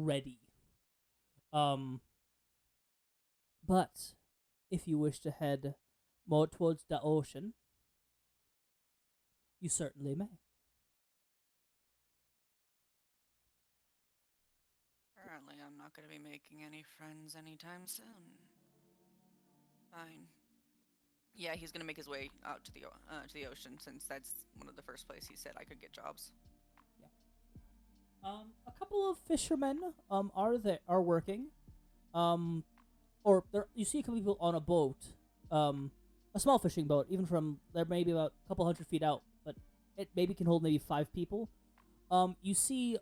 ready. But if you wish to head more towards the ocean, you certainly may. Apparently, I'm not going to be making any friends anytime soon. Fine. Yeah, he's going to make his way out to the ocean since that's one of the first place he said I could get jobs. Yeah. A couple of fishermen are working. Um, or there you see a couple people on a boat. A small fishing boat, even from there, maybe about a couple 100 feet out, but it maybe can hold maybe 5 people. You see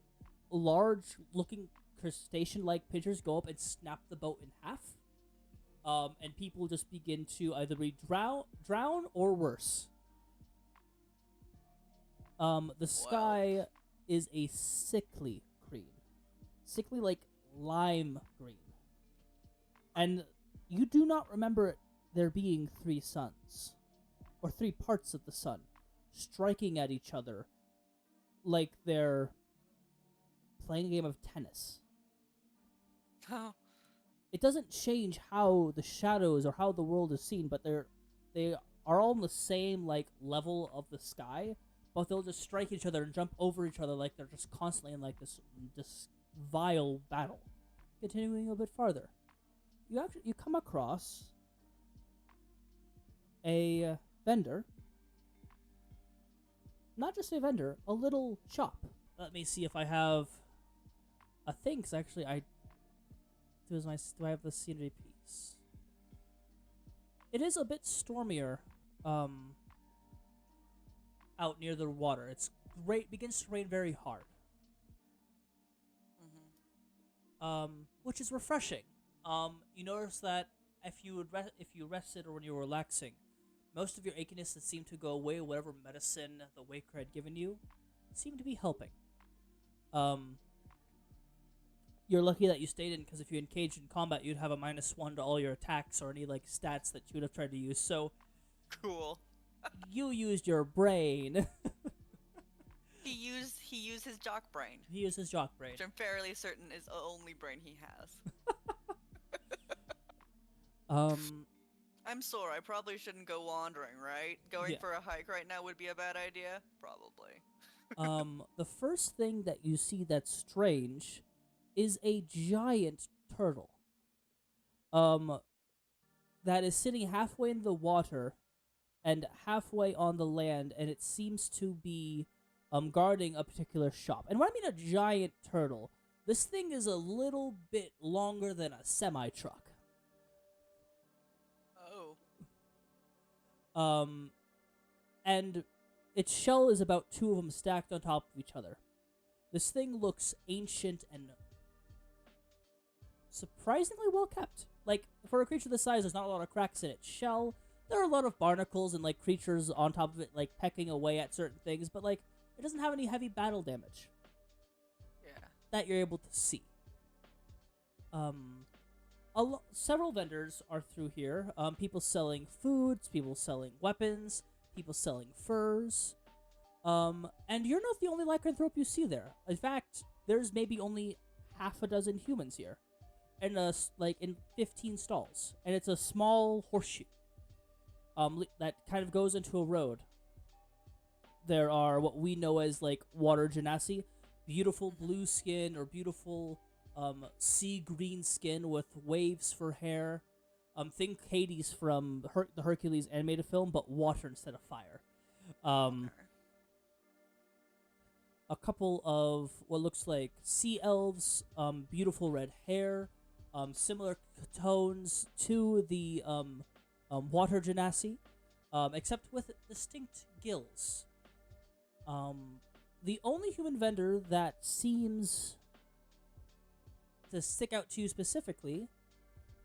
large-looking crustacean-like pigeons go up and snap the boat in half. And people just begin to either be drown or worse. The Well, sky is a sickly green, sickly like lime green, and you do not remember there being three suns or three parts of the sun striking at each other like they're playing a game of tennis. oh, It doesn't change how the shadows or how the world is seen, but they are all on the same like level of the sky, but they'll just strike each other and jump over each other like they're just constantly in like this vile battle. Continuing a bit farther, you come across a vendor, not just a vendor, a little shop. Let me see if I have a thing. Cause actually, do I have the scenery piece? It is a bit stormier, um, out near the water. It's begins to rain very hard, hmm. which is refreshing. You notice that if you rested or when you were relaxing, most of your achiness that seemed to go away, whatever medicine the Waker had given you, seemed to be helping. Um, you're lucky that you stayed in because if you engaged in combat, you'd have a -1 to all your attacks or any like stats that you would have tried to use. So Cool. you used your brain. He used his jock brain, He used his jock brain. which I'm fairly certain is the only brain he has. Um, I'm sore. I probably shouldn't go wandering, right? Going yeah. for a hike right now would be a bad idea? Probably. The first thing that you see that's strange is a giant turtle. Um, that is sitting halfway in the water and halfway on the land, and it seems to be guarding a particular shop. And when I mean a giant turtle, this thing is a little bit longer than a semi truck. Oh. Um, and its shell is about two of them stacked on top of each other. This thing looks ancient and surprisingly well kept. Like, for a creature this size, there's not a lot of cracks in its shell. There are a lot of barnacles and, like, creatures on top of it, like, pecking away at certain things, but, like, it doesn't have any heavy battle damage Yeah. that you're able to see. Um, several vendors are through here. People selling foods, people selling weapons, people selling furs. And you're not the only lycanthrope you see there. In fact, there's maybe only half a dozen humans here, and like in 15 stalls, and it's a small horseshoe. That kind of goes into a road. There are what we know as like water genasi, beautiful hmm. blue skin or beautiful sea green skin with waves for hair. Think Hades from the Hercules animated film, but water instead of fire. Um, Okay. a couple of what looks like sea elves, beautiful red hair, similar tones to the water genasi, except with distinct gills. The only human vendor that seems to stick out to you specifically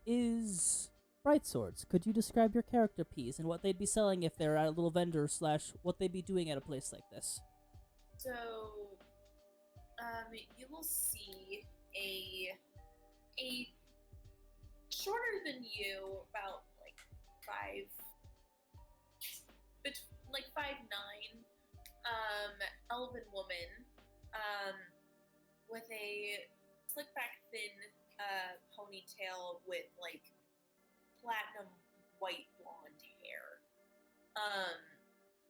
is Bright Swords. Could you describe your character piece and what they'd be selling if they're at a little vendor slash what they'd be doing at a place like this? So, you will see a shorter than you, about like five, like 5'9", elven woman, um, with a slick back ponytail with like platinum white blonde hair.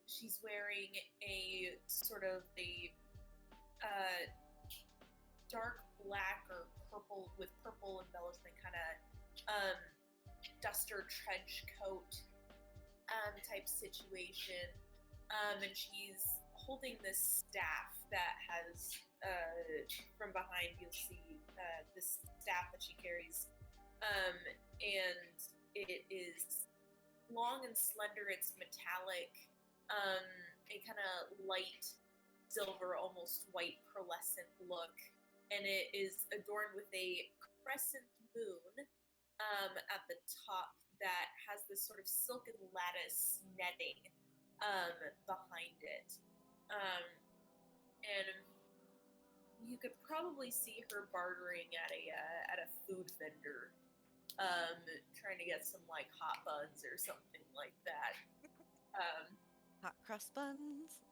She's wearing a sort of a dark black or purple with purple embellishment kind of duster trench coat type situation. And she's holding this staff that has, from behind, you'll see this staff that she carries. And it is long and slender. It's metallic, a kind of light silver, almost white pearlescent look. And it is adorned with a crescent moon at the top that has this sort of silken lattice netting behind it. And you could probably see her bartering at a food vendor, trying to get some like hot buns or something like that. Hot crust buns.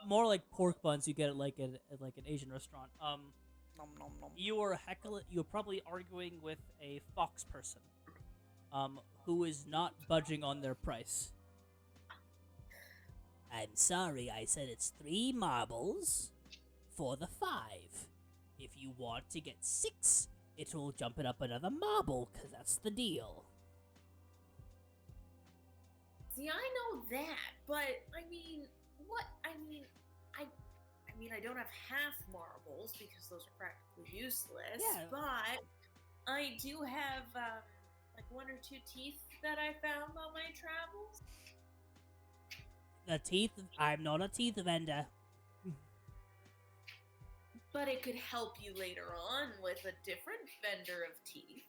More like pork buns you get at like an Asian restaurant. Nom nom nom. You are you're probably arguing with a fox person, who is not budging on their price. I'm sorry, I said it's 3 marbles for the 5. If you want to get 6, it'll jump it up another marble, cause that's the deal. See, I know that, but I mean, what? I mean, I don't have half marbles because those are practically useless. Yeah. But I do have like 1 or 2 teeth that I found on my travels. The teeth? I'm not a teeth vendor. But it could help you later on with a different vendor of teeth.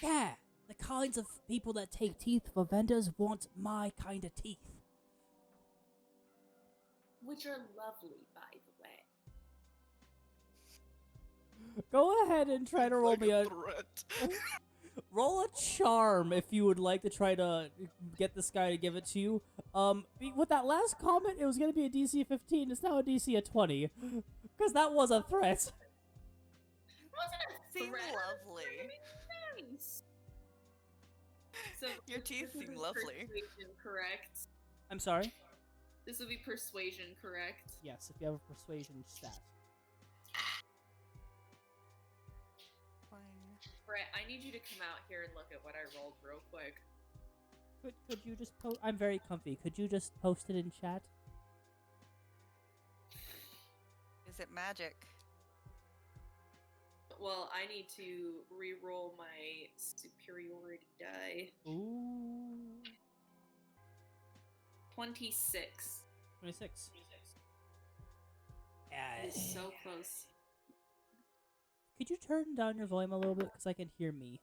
Yeah, the kinds of people that take teeth for vendors want my kind of teeth. Which are lovely, by the way. Go ahead and try to roll Like me a threat. roll a charm if you would like to try to get this guy to give it to you. With that last comment, it was gonna be a DC 15. It's now a DC of 20, because that was a threat. It wasn't a Seem threat. lovely. Nice. So Your teeth this would seem be lovely. Persuasion, correct? I'm sorry? This would be persuasion, correct? Yes, if you have a persuasion stat. Fine. Brett, I need you to come out here and look at what I rolled real quick. Could you just post? I'm very comfy. Could you just post it in chat? Is it magic? Well, I need to re-roll my superiority die. Ooh. 26. 26. It is so close. Could you turn down your volume a little bit? Because I can hear me.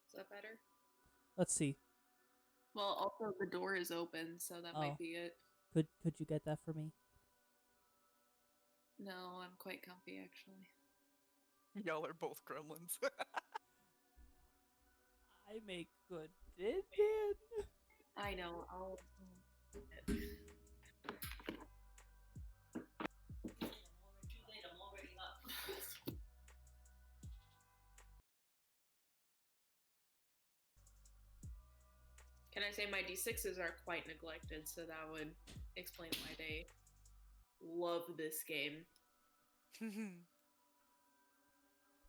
Is that better? Let's see. Well, also the door is open, so that Oh. might be it. Could you get that for me? No, I'm quite comfy actually. Y'all are both gremlins. I make good dipping. I know. I'll do it. I'm already up. Can I say my D6s are quite neglected, so that would explain why they love this game. Because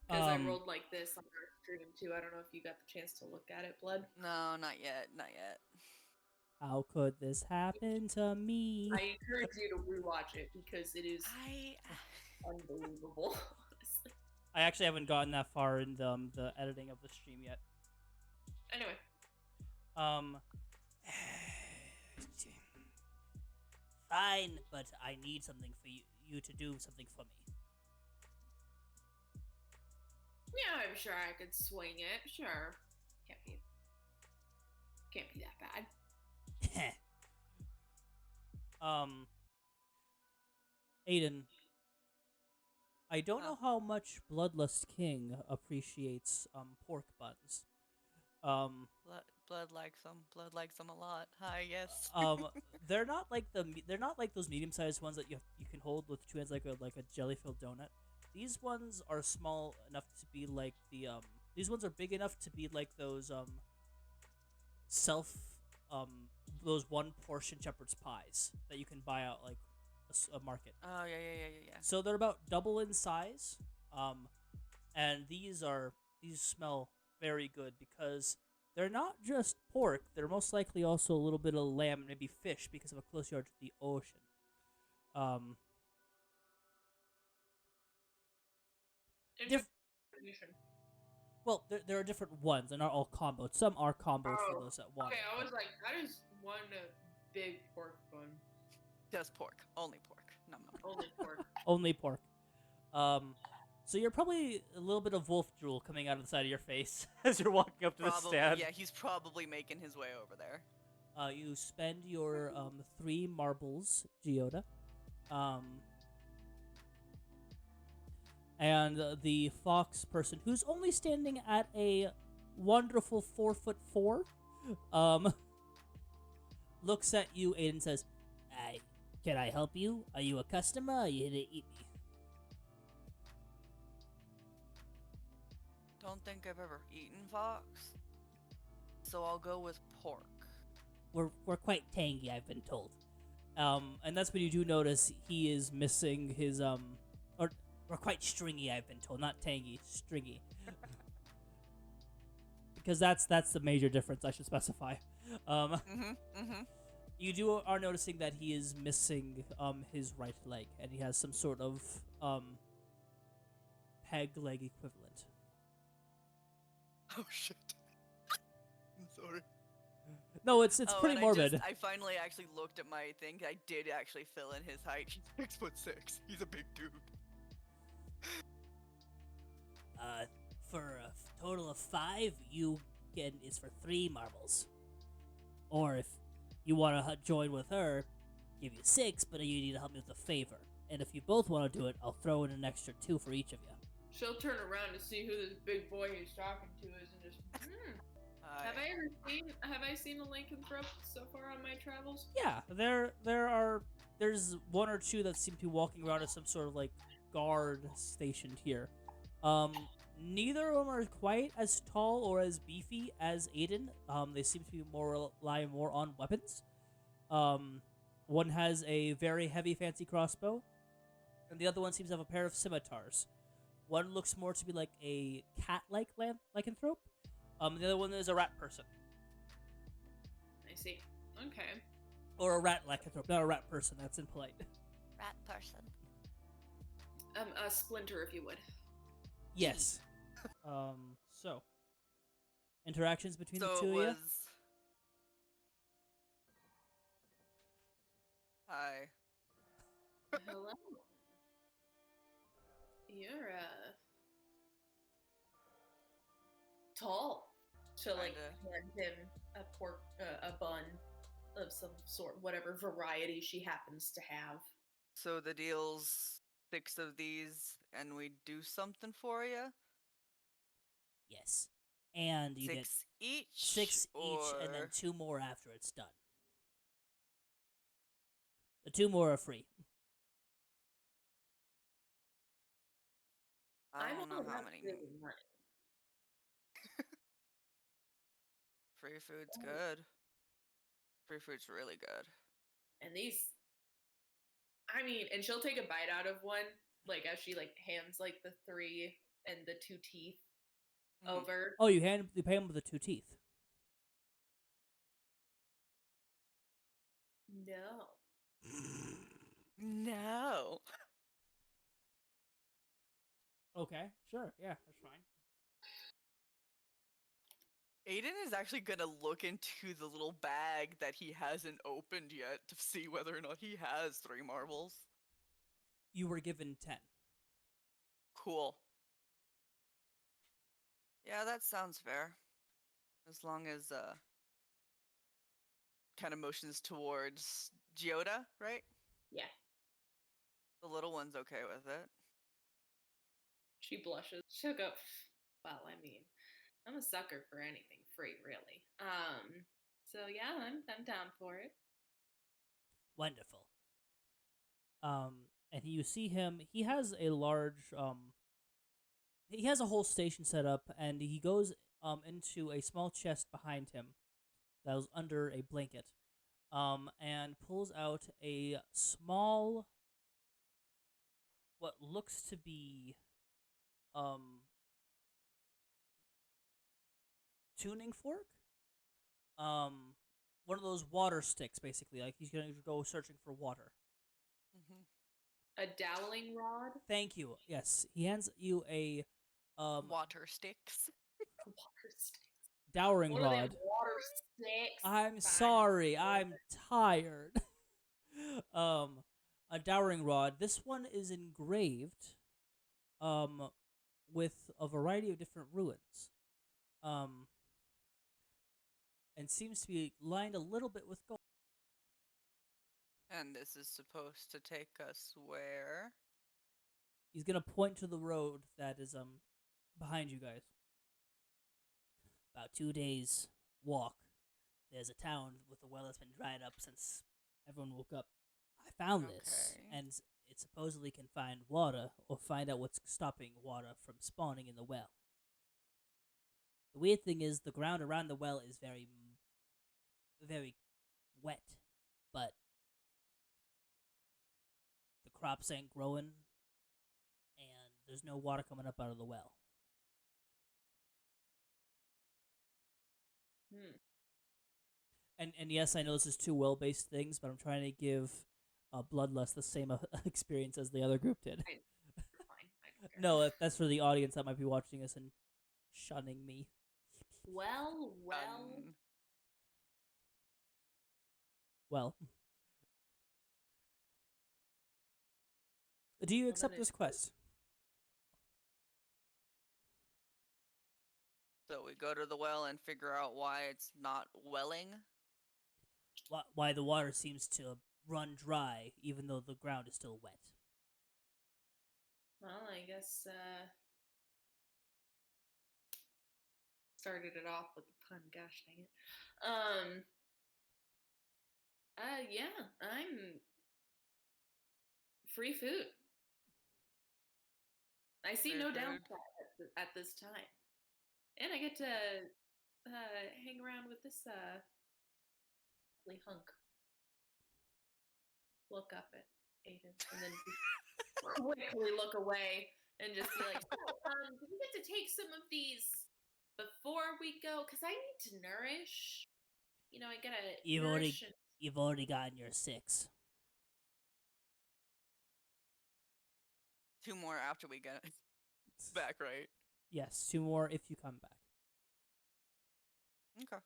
I rolled like this on our stream too. I don't know if you got the chance to look at it, Blood. No, not yet. Not yet. How could this happen to me? I encourage you to rewatch it because it is unbelievable. Honestly. I actually haven't gotten that far in the editing of the stream yet. Anyway, Fine, but I need something for you to do something for me. yeah, I'm sure I could swing it. Sure, can't be that bad. Aiden, I don't know how much Bloodlust King appreciates pork buns, Blood likes them. Blood likes them a lot. Hi, yes. They're not like they're not like those medium-sized ones that you can hold with two hands like a jelly-filled donut. These ones are small enough to be like the These ones are big enough to be like those self those one portion shepherd's pies that you can buy out like a market. Oh yeah. So they're about double in size. And these smell very good because they're not just pork. They're most likely also a little bit of lamb and maybe fish because of a close yard to the ocean. Um, diff- Interesting. well, there are different ones. They're not all comboed. Some are comboed for Oh, those that want Okay, it. I was like, that is one big pork bun. Just pork. Only pork. Nom nom. Only pork. Only pork. So you're probably a little bit of wolf drool coming out of the side of your face as you're walking up to the Probably. stand. Yeah, he's probably making his way over there. You spend your 3 marbles, Geoda. And the fox person, who's only standing at a wonderful 4'4", looks at you, Aiden, and says, "Can I help you? Are you a customer? Or are you here to eat me?" Don't think I've ever eaten fox, so I'll go with pork. We're quite tangy, I've been told. And that's when you do notice he is missing his or we're quite stringy, I've been told, not tangy, stringy. Because that's the major difference, I should specify. You are noticing that he is missing his right leg, and he has some sort of peg leg equivalent. Oh shit. I'm sorry. No, it's Oh, pretty and morbid. I finally actually looked at my thing. I did actually fill in his height. 6'6". He's a big dude. For a total of 5, you get is for 3 marbles. Or if you want to join with her, give you 6, but you need to help me with a favor. And if you both want to do it, I'll throw in an extra 2 for each of you. She'll turn around to see who this big boy he's talking to is and just, Have I seen a lycanthrope so far on my travels? Yeah, there's 1 or 2 that seem to be walking around as some sort of like guard stationed here. Neither of them are quite as tall or as beefy as Aiden. They seem to be rely more on weapons. One has a very heavy, fancy crossbow, and the other one seems to have a pair of scimitars. One looks more to be like a cat-like lycanthrope. The other one is a rat person. I see. Okay. Or a rat lycanthrope, not a rat person. That's impolite. Rat person. A splinter, if you would. Yes. So interactions between So the two it of was. you. Hi. Hello. You're tall. She'll like hand him a bun of some sort, whatever variety she happens to have. So the deal's 6 of these, and we do something for you. Yes, and you 6 get each. 6 each, and then or- 2 more after it's done. The 2 more are free. I don't all know how about many. saving money. Free food's good. Free food's really good. And these, I mean, and she'll take a bite out of one, like as she like hands like the 3 and the 2 teeth over. Oh, you pay him with the 2 teeth. No. No. Okay, sure, yeah, that's fine. Aiden is actually gonna look into the little bag that he hasn't opened yet to see whether or not he has 3 marbles. You were given 10. Cool. Yeah, that sounds fair. As long as kind of motions towards Geoda, right? Yeah. The little one's okay with it. She blushes. She'll go, well, I mean, I'm a sucker for anything free, really. So yeah, I'm down for it. Wonderful. And you see him. He has a large. He has a whole station set up, and he goes into a small chest behind him that was under a blanket, and pulls out a small, what looks to be, tuning fork. One of those water sticks, basically. Like he's gonna go searching for water. Mm-hmm. A doweling rod. Thank you. Yes, he hands you a Water sticks. Water sticks. dowering What are them rod. water sticks? I'm Fine. sorry, I'm tired. A dowering rod. This one is engraved, with a variety of different ruins, um, and seems to be lined a little bit with gold. And this is supposed to take us where? He's gonna point to the road that is behind you guys. About 2 days walk. There's a town with a well that's been dried up since everyone woke up. I found this, Okay. and it supposedly can find water or find out what's stopping water from spawning in the well. The weird thing is the ground around the well is very wet, but the crops ain't growing, and there's no water coming up out of the well. And yes, I know this is two well-based things, but I'm trying to give Bloodlust the same experience as the other group did. Fine. I don't care. No, that's for the audience that might be watching us and shunning me. Well. Well, do you accept then this quest? So we go to the well and figure out why it's not welling. Why the water seems to run dry, even though the ground is still wet? Well, I guess started it off with the pun. Gosh dang it. Yeah, I'm free food. I see Free no food. downside at this time, and I get to hang around with this lovely hunk. Look up at Aiden, and then quickly look away and just be like, "So, do we get to take some of these before we go? Because I need to nourish. You know, I gotta nourish." You've already gotten your 6. 2 more after we get back, right? Yes, 2 more if you come back. Okay.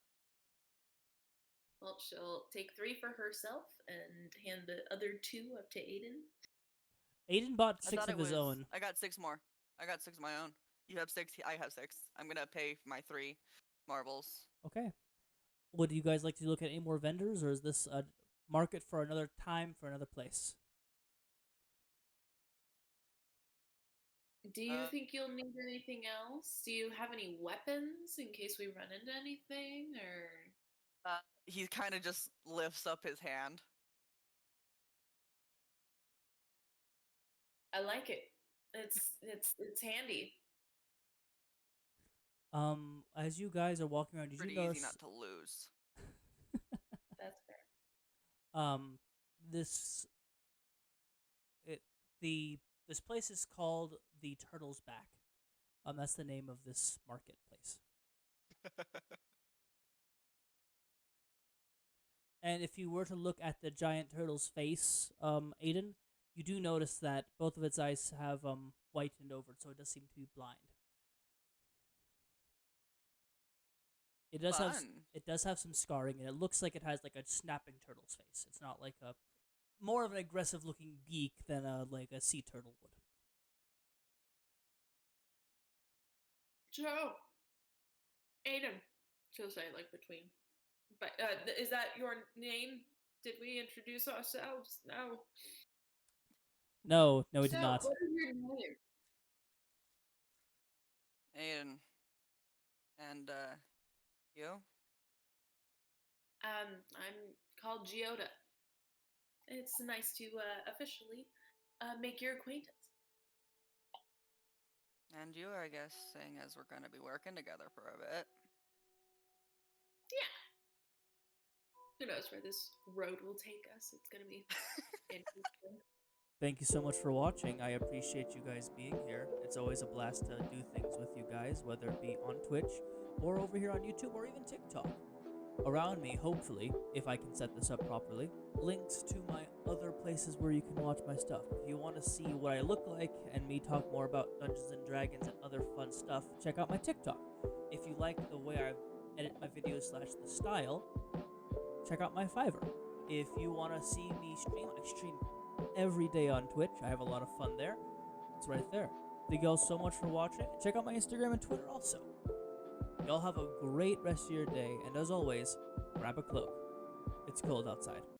Well, she'll take 3 for herself and hand the other 2 up to Aiden. Aiden bought I 6 thought of his own. I got 6 more. I got 6 of my own. You have 6. I have 6. I'm gonna pay for my 3 marbles. Okay. Would you guys like to look at any more vendors, or is this a market for another time for another place? Do you think you'll need anything else? Do you have any weapons in case we run into anything, or? He kind of just lifts up his hand. I like it. It's handy. As you guys are walking around, did Pretty you notice? easy not to lose. That's fair. This this place is called the Turtle's Back. That's the name of this marketplace. And if you were to look at the giant turtle's face, Aiden, you do notice that both of its eyes have whitened over, so it does seem to be blind. It does have some scarring, and it looks like it has like a snapping turtle's face. It's not like a more of an aggressive looking beak than like a sea turtle would. Joe, Aiden, she'll say like between. But is that your name? Did we introduce ourselves? No. No, we did So, not. what is your name? Aiden. And, you? I'm called Giota. It's nice to officially make your acquaintance. And you, I guess, seeing as we're gonna be working together for a bit. Yeah. Who knows where this road will take us? It's gonna be interesting. Thank you so much for watching. I appreciate you guys being here. It's always a blast to do things with you guys, whether it be on Twitch or over here on YouTube or even TikTok. Around me, hopefully, if I can set this up properly, links to my other places where you can watch my stuff. If you want to see what I look like and me talk more about Dungeons and Dragons and other fun stuff, check out my TikTok. If you like the way I edit my videos / the style, check out my Fiverr. If you want to see me stream, I stream every day on Twitch. I have a lot of fun there. It's right there. Thank you all so much for watching. Check out my Instagram and Twitter also. Y'all have a great rest of your day, and as always, grab a cloak. It's cold outside.